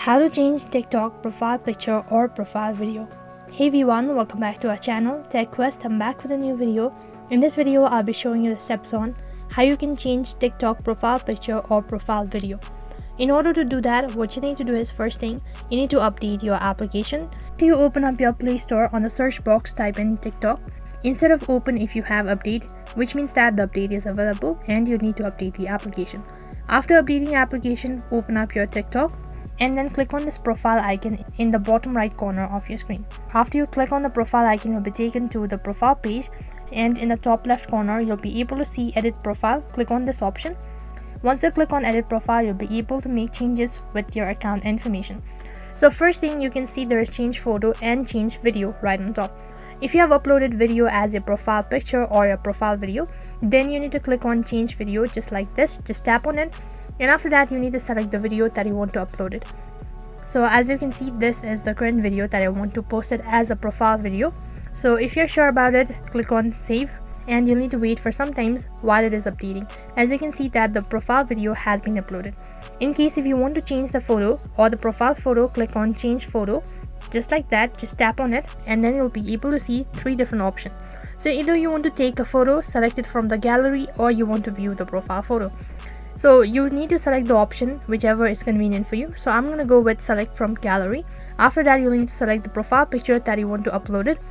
How to change TikTok profile picture or profile video. Hey everyone, welcome back to our channel Tech Quest. I'm back with a new video. In this video I'll be showing you the steps on how you can change TikTok profile picture or profile video. In order to do that, what you need to do is, first thing, you need to update your application. So you open up your Play Store, on the search box type in TikTok. Instead of open, if you have update, which means that the update is available and you need to update the application. After updating application, open up your TikTok and then click on this profile icon in the bottom right corner of your screen. After you click on the profile icon, you'll be taken to the profile page, and in the top left corner you'll be able to see edit profile. Click on this option. Once you click on edit profile, you'll be able to make changes with your account information. So first thing, you can see there is change photo and change video right on top. If you have uploaded video as a profile picture or your profile video, then you need to click on change video just like this. Just tap on it, and after that you need to select the video that you want to upload it. So as you can see, this is the current video that I want to post it as a profile video. So if you're sure about it, click on save, and you'll need to wait for some time while it is updating. As you can see that the profile video has been uploaded. In case if you want to change the photo or the profile photo, click on change photo just like that. Just tap on it, and then you'll be able to see three different options. So either you want to take a photo, select it from the gallery, or you want to view the profile photo. So you need to select the option whichever is convenient for you. So I'm going to go with select from gallery. After that, you'll need to select the profile picture that you want to upload it.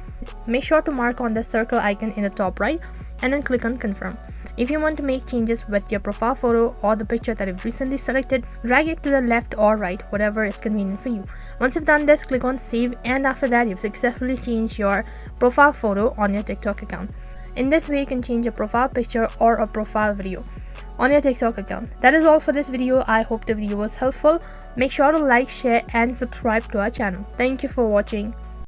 Make sure to mark on the circle icon in the top right and then click on confirm. If you want to make changes with your profile photo or the picture that you've recently selected, drag it to the left or right, whatever is convenient for you. Once you've done this, click on save, and after that you've successfully changed your profile photo on your TikTok account. In this way you can change a profile picture or a profile video on your TikTok account. That is all for this video. I hope the video was helpful. Make sure to like, share and subscribe to our channel. Thank you for watching.